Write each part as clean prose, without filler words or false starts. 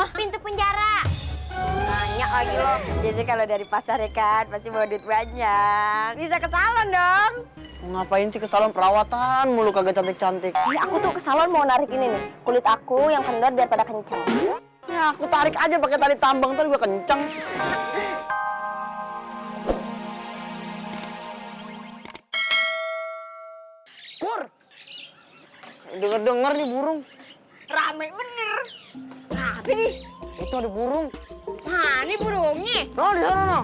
rumah, pintu penjara. Nanya lagi lo. Biasanya kalau dari pasar ya kan, pasti bawa duit banyak. Bisa ke salon dong. Ngapain sih ke salon perawatan mulu kagak cantik-cantik? Aku tuh ke salon mau narik ini nih, kulit aku yang kendor biar pada kencang. Ya aku tarik aja pakai tali tambang ntar gue kenceng. Kur, denger nih burung. Rame bener. Nah, apa nih? Itu ada burung. Nah, ini burungnya. Oh di sana no.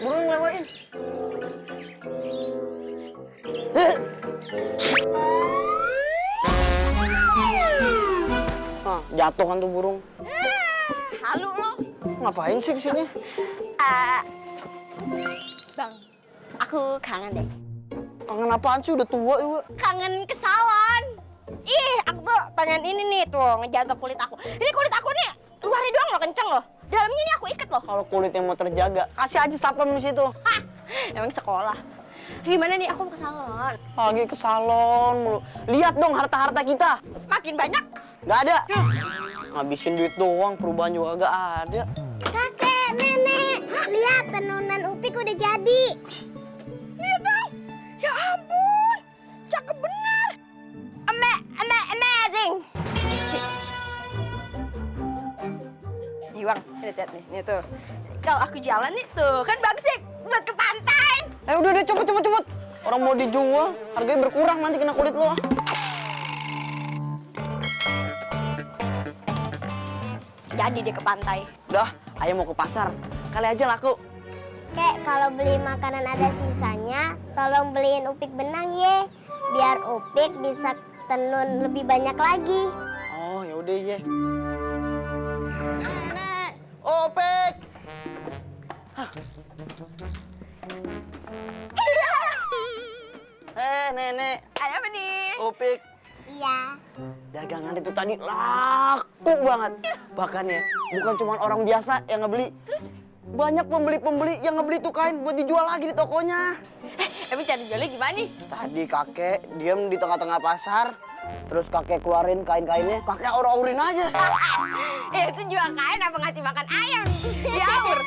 Burung ngelewain. Nah, jatuh kan tuh burung. Halu lo. Ngapain sih kesini? Bang, aku kangen deh. Kangen apaan sih? Udah tua juga. Kangen ke salon. Ih, aku tuh pengen ini nih tuh, ngejaga kulit aku. Ini kulit aku nih, luarnya doang loh, kenceng loh. Dalamnya ini aku ikat loh. Kalau kulitnya mau terjaga, kasih aja sapem di situ. Hah, emang sekolah. Gimana nih, aku mau ke salon. Lagi ke salon mulu. Lihat dong harta-harta kita. Makin banyak. Gak ada. Ngabisin duit doang, perubahan juga gak ada. Kakek, nenek, lihat tenunan Upik udah jadi. Iya dong. Ya ampun, cakep bener. Amazing. Nih bang, lihat nih, nih tuh. Kalau aku jalan nih tuh, kan bagus ya buat ke pantai. Udah cepet. Orang mau dijual, harganya berkurang nanti kena kulit lo. Jadi deh ke pantai. Udah, ayo mau ke pasar. Kali aja laku. Kek, kalau beli makanan ada sisanya, tolong beliin Upik benang ye. Biar Upik bisa tenun lebih banyak lagi. Oh, ya udah ye. Nenek, Opek. Nenek, Ada apa nih? Opik. Iya. Dagangan itu tadi laku banget. Bahkan ya, bukan cuma orang biasa yang ngebeli. Terus? Banyak pembeli-pembeli yang ngebeli tuh kain buat dijual lagi di tokonya. Emang cara jualnya gimana nih? Tadi kakek diem di tengah-tengah pasar. Terus kakek keluarin kain-kainnya, kakek aur-aurin aja. Ya itu jual kain apa ngasih makan ayam? Diaur.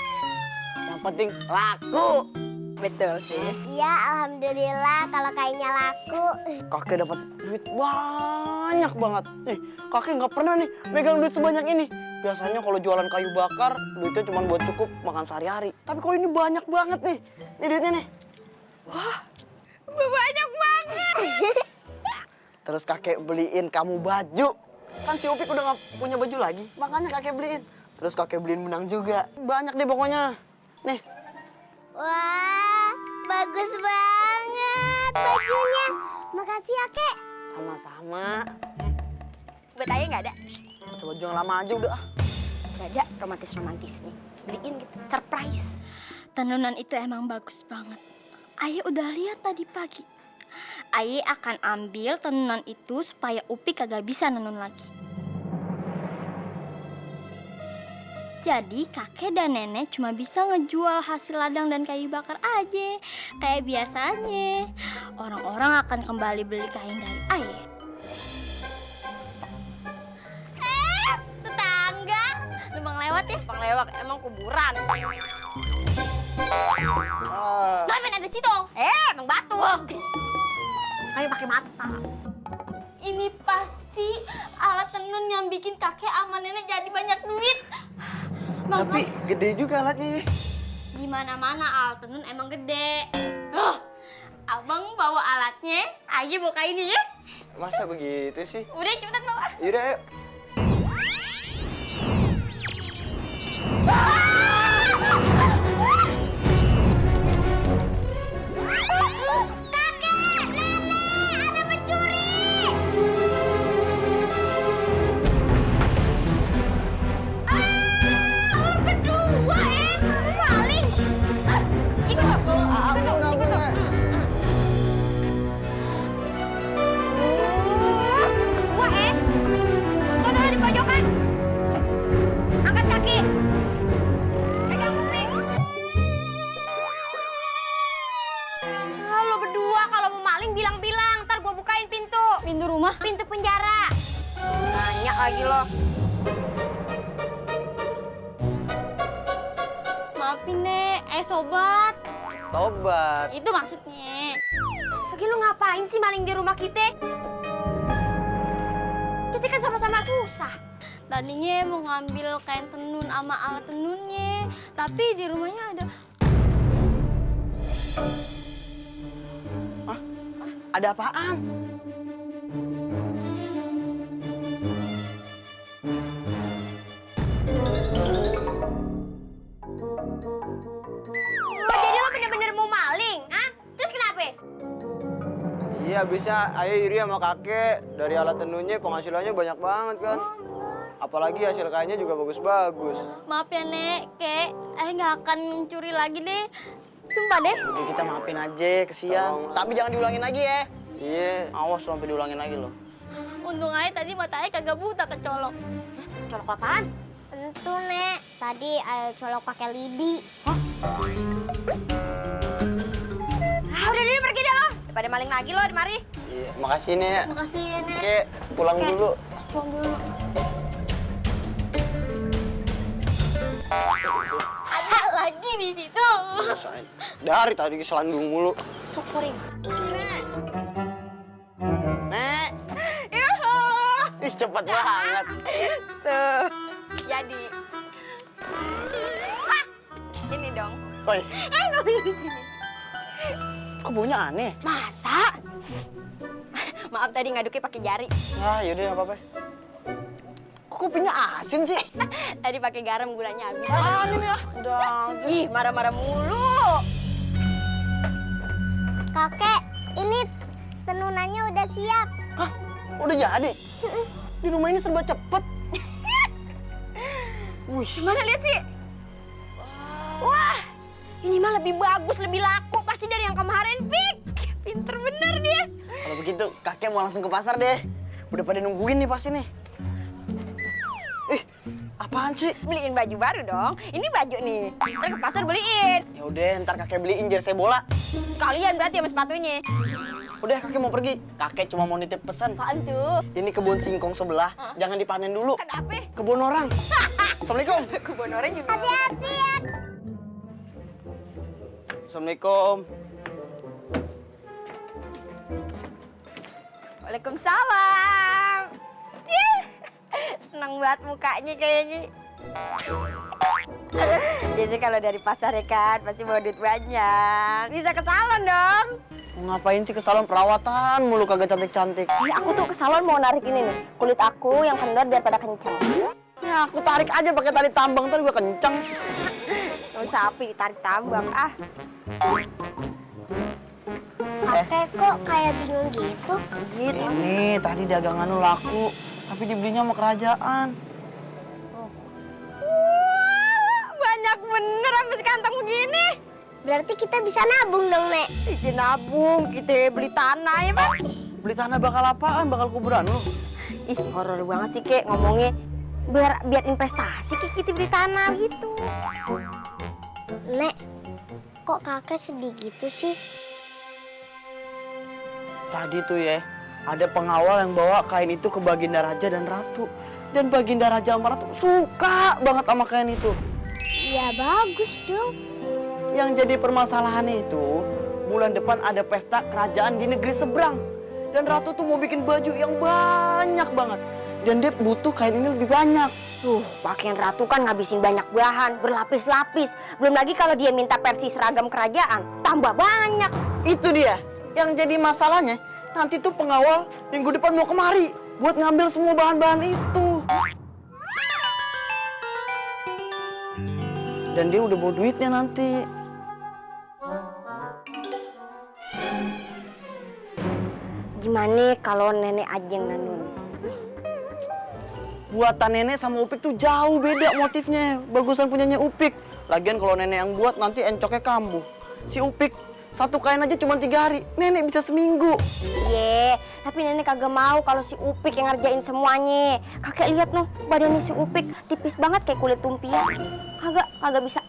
Yang penting laku. Betul sih. Iya, alhamdulillah kalau kainnya laku. Kakek dapat duit banyak banget. Nih, kakek nggak pernah nih megang duit sebanyak ini. Biasanya kalau jualan kayu bakar, duitnya cuma buat cukup makan sehari-hari. Tapi kalau ini banyak banget nih. Ini duitnya nih. Wah, banyak banget. Terus kakek beliin kamu baju. Kan si Upik udah nggak punya baju lagi, makanya kakek beliin. Terus kakek beliin benang juga. Banyak deh pokoknya. Nih. Wah, bagus banget bajunya. Makasih ya, Kek. Sama-sama. Buat ayah nggak ada? Baju yang lama aja udah. Nggak ada romantis nih. Beliin gitu, surprise. Tenunan itu emang bagus banget. Ayah udah lihat tadi pagi. Ayah akan ambil tenunan itu supaya Upik kagak bisa nenun lagi. Jadi kakek dan nenek cuma bisa ngejual hasil ladang dan kayu bakar aja. Kayak biasanya. Orang-orang akan kembali beli kain dari ayah. Tetangga, numpang lewat ya? Bang lewat, emang kuburan. Ngapain ada situ? Emang batu. Ayo pakai mata. Ini pasti alat tenun yang bikin kakek sama nenek jadi banyak duit. Bang, Tapi gede juga alatnya. di mana-mana alat tenun emang gede. Abang bawa alatnya, aja buka ini ya. Masa begitu sih? Udah cepetan bawa. Yaudah, ayo. Kalau berdua kalau mau maling bilang-bilang, ntar gua bukain pintu. Pintu rumah. Pintu penjara. lagi lo. Maafin Nek, sobat. Tobat. Itu maksudnya. Lagi lu ngapain sih maling di rumah kita? Kita kan sama-sama susah. Tadinya mau ngambil kain tenun sama alat tenunnya, tapi di rumahnya ada. Hah? Ada apaan? Oh, jadi lo bener-bener mau maling, ah? Terus kenapa? Iya, bisa. Ayo iri sama kakek. Dari alat tenunnya penghasilannya banyak banget kan. Apalagi hasil kainnya juga bagus-bagus. Maaf ya Nek, Kek, nggak akan mencuri lagi deh. Sumpah deh. Oke, kita maafin aja, kesian. Tapi jangan diulangin lagi ya. Iya. Awas lo sampai diulangin lagi lo. Untung aja tadi matanya kagak buta kecolok. Colok apaan? Tentu, Nek. Tadi ayo colok pakai lidi. Ah, udah pergi dah lo. Daripada maling lagi lo di mari. Iya, makasih nih ya. Makasih ya Nek. Oke, pulang dulu. Pulang dulu. Ada lagi di situ. Dari tadi selandung mulu. Syukurin. Nek. Yuhu. Ih, cepet banget. Tuh. Jadi. Ah, ini dong. Oi, Nggak bisa di sini. kok baunya aneh? Masa? Maaf tadi ngaduknya pakai jari. Ah, yaudah nggak apa-apa. Kok kopinya asin sih? Tadi pakai garam gulanya habis. Aneh nih ah. Udah. Ih, marah-marah mulu. Kakek, ini tenunannya udah siap. Hah? Udah jadi? Di rumah ini serba cepet. Wih, Gimana lihat sih? Wah, ini mah lebih bagus, lebih laku pasti dari yang kemarin, Pik. Pinter bener dia. kalau begitu kakek mau langsung ke pasar deh. Udah pada nungguin nih pasti nih. Ih, apaan sih? Beliin baju baru dong. Ini baju nih. Ntar ke pasar beliin. Ya udah, ntar kakek beliin jersey bola. Kalian berarti sama sepatunya. Udah, kakek mau pergi. Kakek cuma mau nitip pesan. Apaan tuh? Ini kebun singkong sebelah, jangan dipanen dulu. Kenapa? Kebun orang. Assalamualaikum. Kebun orang juga. Hati-hati ya. Assalamualaikum. Waalaikumsalam. Ih, senang banget mukanya kayaknya. Biasanya kalau dari pasar ya kan, pasti bawa duit banyak. Bisa ke salon dong. Mau ngapain sih ke salon perawatan mulu kagak cantik-cantik? Iya, aku tuh ke salon mau narik ini nih, kulit aku yang kendor biar pada kencang. Ya aku tarik aja pakai tali tambang ntar juga kenceng. Mau sapi ditarik tambang, ah. Kakek kok kayak bingung gitu? Gitu. Ini tadi dagangan lu laku, tapi dibelinya sama kerajaan. Wah, banyak bener sama sekantong begini. Berarti kita bisa nabung dong, Nek. Isi nabung, kita beli tanah ya, Pak. Beli tanah bakal apaan? Bakal kuburan lu? Ih, horor banget sih, Kek, ngomongnya. Biar investasi, Kek, kita beli tanah gitu. Nek, kok kakek sedih gitu sih? Tadi tuh ya, ada pengawal yang bawa kain itu ke Baginda Raja dan Ratu. Dan Baginda Raja sama Ratu suka banget sama kain itu. Ya bagus dong. Yang jadi permasalahannya itu, bulan depan ada pesta kerajaan di negeri seberang. Dan Ratu tuh mau bikin baju yang banyak banget. Dan dia butuh kain ini lebih banyak. Tuh, pakaian ratu kan ngabisin banyak bahan, berlapis-lapis. Belum lagi kalau dia minta versi seragam kerajaan, tambah banyak. Itu dia. Yang jadi masalahnya, nanti tuh pengawal minggu depan mau kemari buat ngambil semua bahan-bahan itu. Dan dia udah bawa duitnya nanti. Gimana kalau nenek aja yang nanun? Buatan nenek sama Upik tuh jauh beda motifnya. Bagusan punyanya Upik. Lagian kalau nenek yang buat nanti encoknya kambuh. Si Upik satu kain aja cuma 3 hari. Nenek bisa seminggu. Iya, tapi nenek kagak mau kalau si Upik yang ngerjain semuanya. Kakek lihat noh, badannya si Upik tipis banget kayak kulit tumpia. Kagak bisa.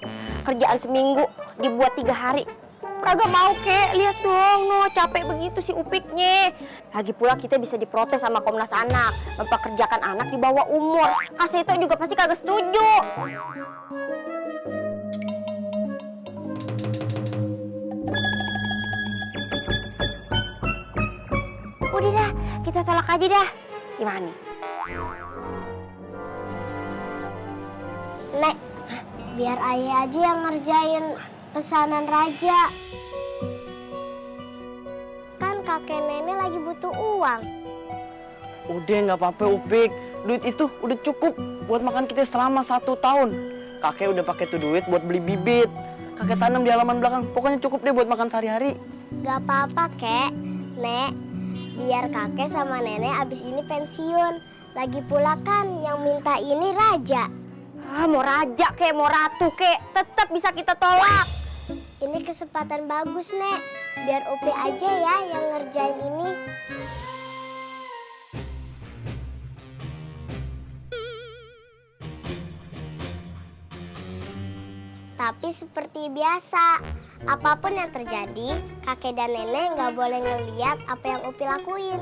Kerjaan seminggu dibuat 3 hari. kagak mau kek. Lihat dong, no capek begitu si Upiknya. Lagi pula kita bisa diprotes sama Komnas Anak, mempekerjakan anak di bawah umur. Kak Seto juga pasti kagak setuju. Udah dah, kita tolak aja dah. Gimana nih? Nek, biar ayah aja yang ngerjain pesanan raja. Kan kakek nenek lagi butuh uang. Udah nggak apa-apa Upik, duit itu udah cukup buat makan kita selama 1 tahun. Kakek udah pakai tuh duit buat beli bibit. Kakek tanam di halaman belakang, pokoknya cukup deh buat makan sehari-hari. Gak apa-apa, Kek. Nek, biar kakek sama nenek abis ini pensiun. Lagi pula kan yang minta ini raja. Ah, mau raja kek, mau ratu kek, tetap bisa kita tolak. Ini kesempatan bagus, Nek. Biar Upi aja ya yang ngerjain ini. Tapi seperti biasa, apapun yang terjadi, kakek dan nenek nggak boleh ngeliat apa yang Upi lakuin.